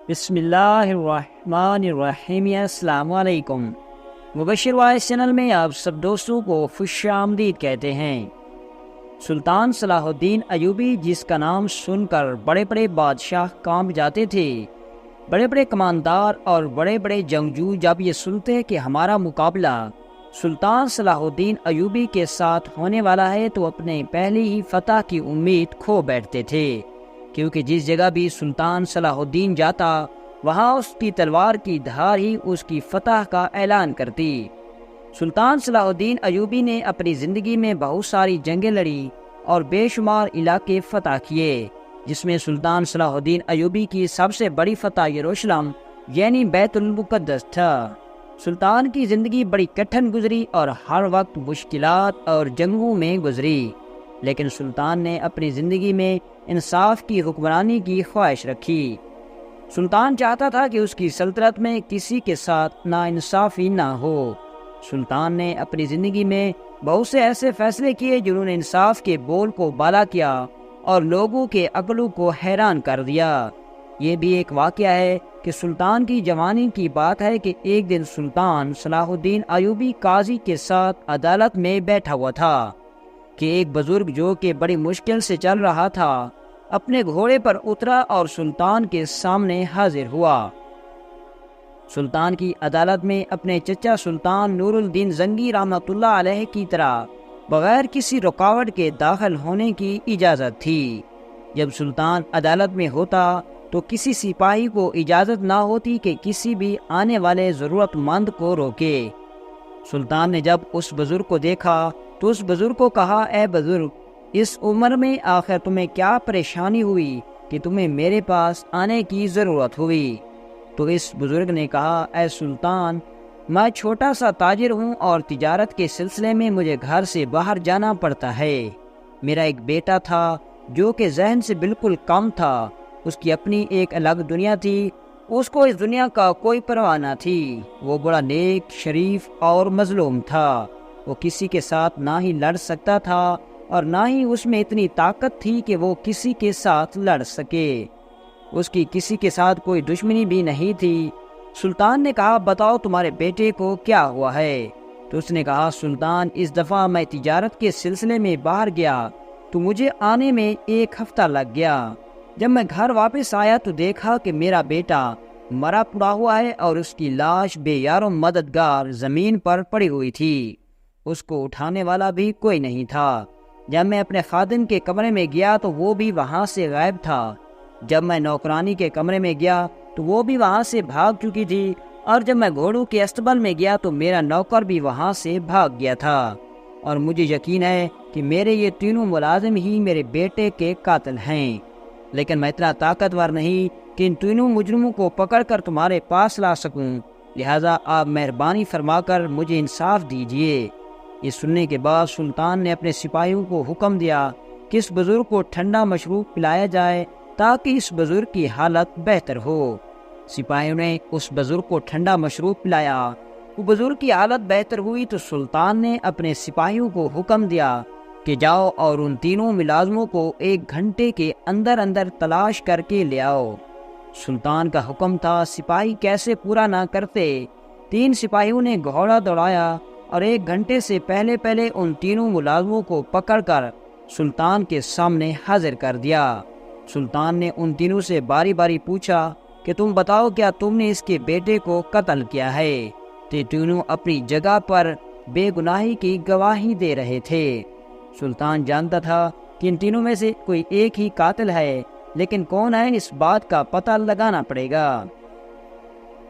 بسم اللہ الرحمن الرحیم۔ السلام علیکم۔ مبشر وائس چینل میں آپ سب دوستوں کو خوش آمدید کہتے ہیں۔ سلطان صلاح الدین ایوبی، جس کا نام سن کر بڑے بڑے بادشاہ کانپ جاتے تھے، بڑے بڑے کماندار اور بڑے بڑے جنگجو جب یہ سنتے کہ ہمارا مقابلہ سلطان صلاح الدین ایوبی کے ساتھ ہونے والا ہے تو اپنے پہلی ہی فتح کی امید کھو بیٹھتے تھے، کیونکہ جس جگہ بھی سلطان صلاح الدین جاتا وہاں اس کی تلوار کی دھار ہی اس کی فتح کا اعلان کرتی۔ سلطان صلاح الدین ایوبی نے اپنی زندگی میں بہت ساری جنگیں لڑی اور بے شمار علاقے فتح کیے، جس میں سلطان صلاح الدین ایوبی کی سب سے بڑی فتح یروشلم یعنی بیت المقدس تھا۔ سلطان کی زندگی بڑی کٹھن گزری اور ہر وقت مشکلات اور جنگوں میں گزری، لیکن سلطان نے اپنی زندگی میں انصاف کی حکمرانی کی خواہش رکھی۔ سلطان چاہتا تھا کہ اس کی سلطنت میں کسی کے ساتھ ناانصافی نہ ہو۔ سلطان نے اپنی زندگی میں بہت سے ایسے فیصلے کیے جنہوں نے انصاف کے بول کو بالا کیا اور لوگوں کے عقلوں کو حیران کر دیا۔ یہ بھی ایک واقعہ ہے کہ سلطان کی جوانی کی بات ہے کہ ایک دن سلطان صلاح الدین ایوبی قاضی کے ساتھ عدالت میں بیٹھا ہوا تھا کہ ایک بزرگ جو کہ بڑی مشکل سے چل رہا تھا اپنے گھوڑے پر اترا اور سلطان کے سامنے حاضر ہوا۔ سلطان کی عدالت میں اپنے چچا سلطان نور الدین زنگی رحمۃ اللہ علیہ کی طرح بغیر کسی رکاوٹ کے داخل ہونے کی اجازت تھی۔ جب سلطان عدالت میں ہوتا تو کسی سپاہی کو اجازت نہ ہوتی کہ کسی بھی آنے والے ضرورت مند کو روکے۔ سلطان نے جب اس بزرگ کو دیکھا تو اس بزرگ کو کہا، اے بزرگ، اس عمر میں آخر تمہیں کیا پریشانی ہوئی کہ تمہیں میرے پاس آنے کی ضرورت ہوئی؟ تو اس بزرگ نے کہا، اے سلطان، میں چھوٹا سا تاجر ہوں اور تجارت کے سلسلے میں مجھے گھر سے باہر جانا پڑتا ہے۔ میرا ایک بیٹا تھا جو کہ ذہن سے بالکل کم تھا، اس کی اپنی ایک الگ دنیا تھی، اس کو اس دنیا کا کوئی پرواہ نہ تھی۔ وہ بڑا نیک، شریف اور مظلوم تھا۔ وہ کسی کے ساتھ نہ ہی لڑ سکتا تھا اور نہ ہی اس میں اتنی طاقت تھی کہ وہ کسی کے ساتھ لڑ سکے۔ اس کی کسی کے ساتھ کوئی دشمنی بھی نہیں تھی۔ سلطان نے کہا، بتاؤ تمہارے بیٹے کو کیا ہوا ہے؟ تو اس نے کہا، سلطان، اس دفعہ میں تجارت کے سلسلے میں باہر گیا تو مجھے آنے میں 1 ہفتہ لگ گیا۔ جب میں گھر واپس آیا تو دیکھا کہ میرا بیٹا مرا پڑا ہوا ہے اور اس کی لاش بے یار و مددگار زمین پر پڑی ہوئی تھی۔ اس کو اٹھانے والا بھی کوئی نہیں تھا۔ جب میں اپنے خادم کے کمرے میں گیا تو وہ بھی وہاں سے غائب تھا۔ جب میں نوکرانی کے کمرے میں گیا تو وہ بھی وہاں سے بھاگ چکی تھی، اور جب میں گھوڑوں کے استبل میں گیا تو میرا نوکر بھی وہاں سے بھاگ گیا تھا، اور مجھے یقین ہے کہ میرے یہ تینوں ملازم ہی میرے بیٹے کے قاتل ہیں۔ لیکن میں اتنا طاقتور نہیں کہ ان تینوں مجرموں کو پکڑ کر تمہارے پاس لا سکوں، لہٰذا آپ مہربانی فرما کر مجھے انصاف دیجیے۔ یہ سننے کے بعد سلطان نے اپنے سپاہیوں کو حکم دیا کہ اس بزرگ کو ٹھنڈا مشروب پلایا جائے تاکہ اس بزرگ کی حالت بہتر ہو۔ سپاہیوں نے اس بزرگ کو ٹھنڈا مشروب پلایا۔ وہ بزرگ کی حالت بہتر ہوئی تو سلطان نے اپنے سپاہیوں کو حکم دیا کہ جاؤ اور ان تینوں ملازموں کو 1 گھنٹے کے اندر اندر تلاش کر کے لے آؤ۔ سلطان کا حکم تھا، سپاہی کیسے پورا نہ کرتے۔ 3 سپاہیوں نے گھوڑا دوڑایا اور 1 گھنٹے سے پہلے ان تینوں ملازموں کو پکڑ کر سلطان کے سامنے حاضر کر دیا۔ سلطان نے ان تینوں سے باری باری پوچھا کہ تم بتاؤ، کیا تم نے اس کے بیٹے کو قتل کیا ہے؟ تو تینوں اپنی جگہ پر بے گناہی کی گواہی دے رہے تھے۔ سلطان جانتا تھا کہ ان تینوں میں سے کوئی ایک ہی قاتل ہے، لیکن کون ہے اس بات کا پتہ لگانا پڑے گا۔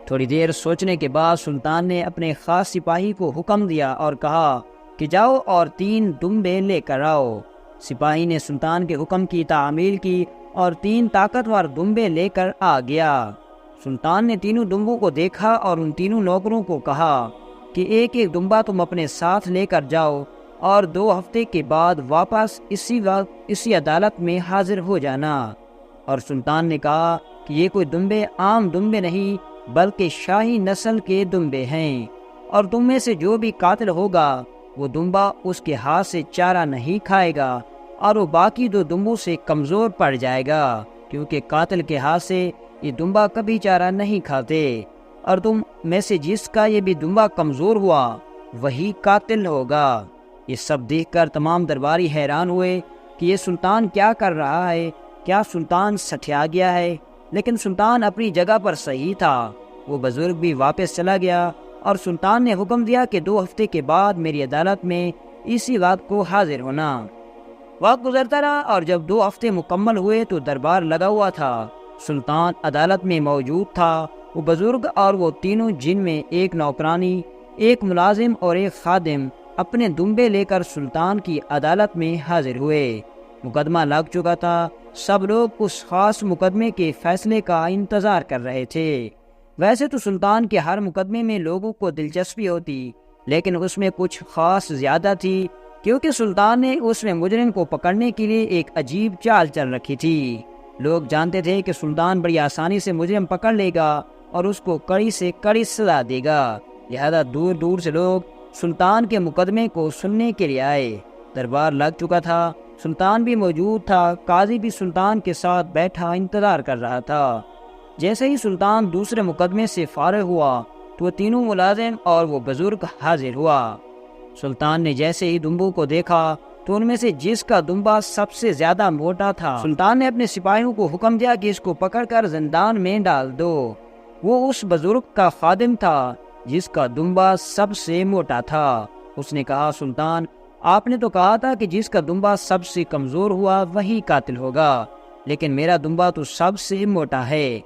تھوڑی دیر سوچنے کے بعد سلطان نے اپنے خاص سپاہی کو حکم دیا اور کہا کہ جاؤ اور 3 دمبے لے کر آؤ۔ سپاہی نے سلطان کے حکم کی تعمیل کی اور 3 طاقتور دمبے لے کر آ گیا۔ سلطان نے تینوں دمبوں کو دیکھا اور ان تینوں نوکروں کو کہا کہ ایک دمبا تم اپنے ساتھ لے کر جاؤ اور 2 ہفتے کے بعد واپس اسی وقت اسی عدالت میں حاضر ہو جانا۔ اور سلطان نے کہا کہ یہ کوئی دمبے عام دمبے نہیں بلکہ شاہی نسل کے دمبے ہیں، اور تم میں سے جو بھی قاتل ہوگا وہ دمبا اس کے ہاتھ سے چارہ نہیں کھائے گا اور وہ باقی 2 دمبوں سے کمزور پڑ جائے گا، کیونکہ قاتل کے ہاتھ سے یہ دمبا کبھی چارہ نہیں کھاتے، اور تم میں سے جس کا یہ بھی دمبا کمزور ہوا وہی قاتل ہوگا۔ یہ سب دیکھ کر تمام درباری حیران ہوئے کہ یہ سلطان کیا کر رہا ہے، کیا سلطان سٹھیا گیا ہے؟ لیکن سلطان اپنی جگہ پر صحیح تھا۔ وہ بزرگ بھی واپس چلا گیا اور سلطان نے حکم دیا کہ 2 ہفتے کے بعد میری عدالت میں اسی رات کو حاضر ہونا۔ وقت گزرتا رہا اور جب 2 ہفتے مکمل ہوئے تو دربار لگا ہوا تھا۔ سلطان عدالت میں موجود تھا۔ وہ بزرگ اور وہ تینوں، جن میں ایک نوکرانی، ایک ملازم اور ایک خادم، اپنے دمبے لے کر سلطان کی عدالت میں حاضر ہوئے۔ مقدمہ لگ چکا تھا۔ سب لوگ اس خاص مقدمے کے فیصلے کا انتظار کر رہے تھے۔ ویسے تو سلطان کے ہر مقدمے میں لوگوں کو دلچسپی ہوتی، لیکن اس میں کچھ خاص زیادہ تھی، کیونکہ سلطان نے اس میں مجرم کو پکڑنے کے لیے ایک عجیب چال چل رکھی تھی۔ لوگ جانتے تھے کہ سلطان بڑی آسانی سے مجرم پکڑ لے گا اور اس کو کڑی سے کڑی سزا دے گا، لہذا دور دور سے لوگ سلطان کے مقدمے کو سننے کے لیے آئے۔ دربار لگ چکا تھا، سلطان بھی موجود تھا، قاضی بھی سلطان کے ساتھ بیٹھا انتظار کر رہا تھا۔ جیسے ہی سلطان دوسرے مقدمے سے فارغ ہوا تو وہ تینوں ملازم اور وہ بزرگ حاضر ہوا۔ سلطان نے جیسے ہی دمبوں کو دیکھا تو ان میں سے جس کا دمبا سب سے زیادہ موٹا تھا، سلطان نے اپنے سپاہیوں کو حکم دیا کہ اس کو پکڑ کر زندان میں ڈال دو۔ وہ اس بزرگ کا خادم تھا جس کا دمبا سب سے موٹا تھا۔ اس نے کہا، سلطان، آپ نے تو کہا تھا کہ جس کا دمبا سب سے کمزور ہوا وہی قاتل ہوگا، لیکن میرا دمبا تو سب سے موٹا ہے۔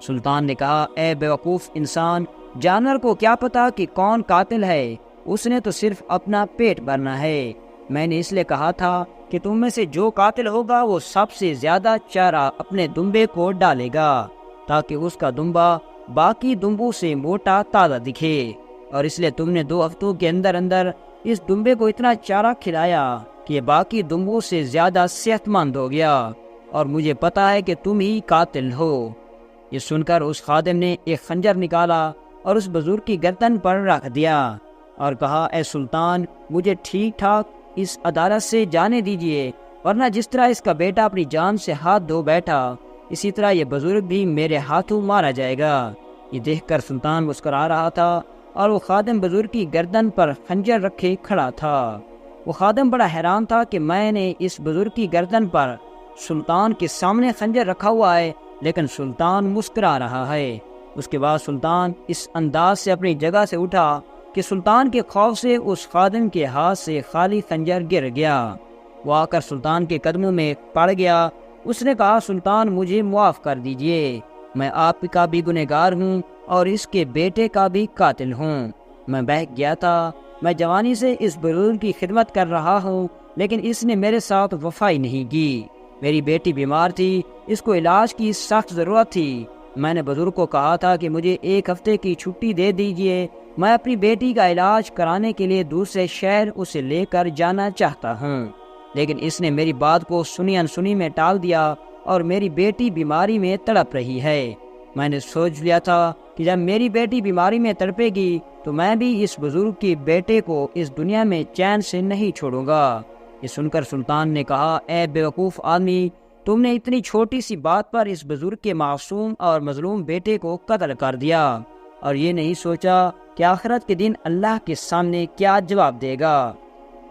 سلطان نے کہا، اے بیوقوف انسان، جانور کو کیا پتا کہ کون قاتل ہے؟ اس نے تو صرف اپنا پیٹ بھرنا ہے۔ میں نے اس لیے کہا تھا کہ تم میں سے جو قاتل ہوگا وہ سب سے زیادہ چارہ اپنے دمبے کو ڈالے گا، تاکہ اس کا دمبا باقی دمبوں سے موٹا تازہ دکھے، اور اس لیے تم نے 2 ہفتوں کے اندر اندر اس دمبے کو اتنا چارہ کھلایا کہ یہ باقی دمبوں سے زیادہ صحت مند ہو گیا، اور مجھے پتا ہے کہ تم ہی قاتل ہو۔ یہ سن کر اس خادم نے ایک خنجر نکالا اور اس بزرگ کی گردن پر رکھ دیا اور کہا، اے سلطان، مجھے ٹھیک ٹھاک اس عدالت سے جانے دیجیے، ورنہ جس طرح اس کا بیٹا اپنی جان سے ہاتھ دھو بیٹھا، اسی طرح یہ بزرگ بھی میرے ہاتھوں مارا جائے گا۔ یہ دیکھ کر سلطان مسکرا رہا تھا اور وہ خادم بزرگ کی گردن پر خنجر رکھے کھڑا تھا۔ وہ خادم بڑا حیران تھا کہ میں نے اس بزرگ کی گردن پر سلطان کے سامنے خنجر رکھا ہوا ہے، لیکن سلطان مسکرا رہا ہے۔ اس کے بعد سلطان اس انداز سے اپنی جگہ سے اٹھا کہ سلطان کے خوف سے اس خادم کے ہاتھ سے خالی خنجر گر گیا۔ وہ آ کر سلطان کے قدموں میں پڑ گیا۔ اس نے کہا، سلطان، مجھے معاف کر دیجئے، میں آپ کا بھی گنہگار ہوں اور اس کے بیٹے کا بھی قاتل ہوں۔ میں بہک گیا تھا، میں جوانی سے اس بزرگ کی خدمت کر رہا ہوں، لیکن اس نے میرے ساتھ وفائی نہیں کی۔ میری بیٹی بیمار تھی، اس کو علاج کی سخت ضرورت تھی۔ میں نے بزرگ کو کہا تھا کہ مجھے 1 ہفتے کی چھٹی دے دیجئے، میں اپنی بیٹی کا علاج کرانے کے لیے دوسرے شہر اسے لے کر جانا چاہتا ہوں، لیکن اس نے میری بات کو سنی انسنی میں ٹال دیا اور میری بیٹی بیماری میں تڑپ رہی ہے۔ میں نے سوچ لیا تھا کہ جب میری بیٹی بیماری میں تڑپے گی تو میں بھی اس بزرگ کے بیٹے کو اس دنیا میں چین سے نہیں چھوڑوں گا۔ یہ سن کر سلطان نے کہا، اے بیوقوف آدمی، تم نے اتنی چھوٹی سی بات پر اس بزرگ کے معصوم اور مظلوم بیٹے کو قتل کر دیا، اور یہ نہیں سوچا کہ آخرت کے دن اللہ کے سامنے کیا جواب دے گا۔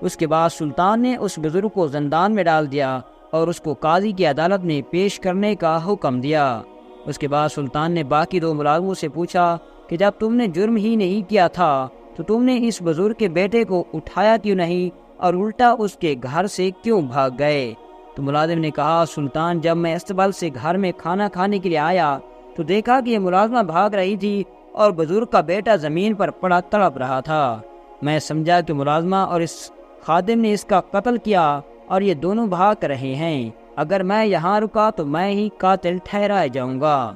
اس کے بعد سلطان نے اس بزرگ کو زندان میں ڈال دیا اور اس کو قاضی کی عدالت میں پیش کرنے کا حکم دیا۔ اس کے بعد سلطان نے باقی 2 ملازموں سے پوچھا کہ جب تم نے جرم ہی نہیں کیا تھا تو تم نے اس بزرگ کے بیٹے کو اٹھایا کیوں نہیں اور الٹا اس کے گھر سے کیوں بھاگ گئے؟ تو ملازم نے کہا، سلطان، جب میں استقبال سے گھر میں کھانا کھانے کے لیے آیا تو دیکھا کہ یہ ملازمہ بھاگ رہی تھی اور بزرگ کا بیٹا زمین پر پڑا تڑپ رہا تھا۔ میں سمجھا کہ ملازمہ اور اس خادم نے اس کا قتل کیا اور یہ دونوں بھاگ رہے ہیں۔ اگر میں یہاں رکا تو میں ہی قاتل ٹھہرایا جاؤں گا،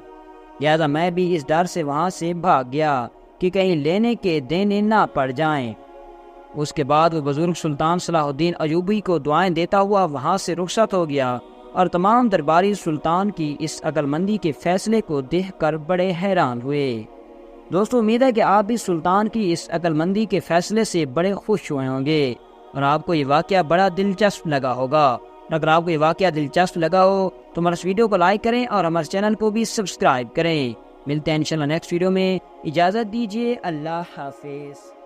لہذا میں بھی اس ڈر سے وہاں سے بھاگ گیا کہ کہیں لینے کے دینے نہ پڑ جائیں۔ اس کے بعد وہ بزرگ سلطان صلاح الدین ایوبی کو دعائیں دیتا ہوا وہاں سے رخصت ہو گیا، اور تمام درباری سلطان کی اس عقل مندی کے فیصلے کو دیکھ کر بڑے حیران ہوئے۔ دوستو، امید ہے کہ آپ بھی سلطان کی اس عقل مندی کے فیصلے سے بڑے خوش ہوئے ہوں گے اور آپ کو یہ واقعہ بڑا دلچسپ لگا ہوگا۔ اگر آپ کو یہ واقعہ دلچسپ لگا ہو تو ہمارے اس ویڈیو کو لائک کریں اور ہمارے چینل کو بھی سبسکرائب کریں۔ ملتے ہیں انشاءاللہ نیکسٹ ویڈیو میں، اجازت دیجیے، اللہ حافظ۔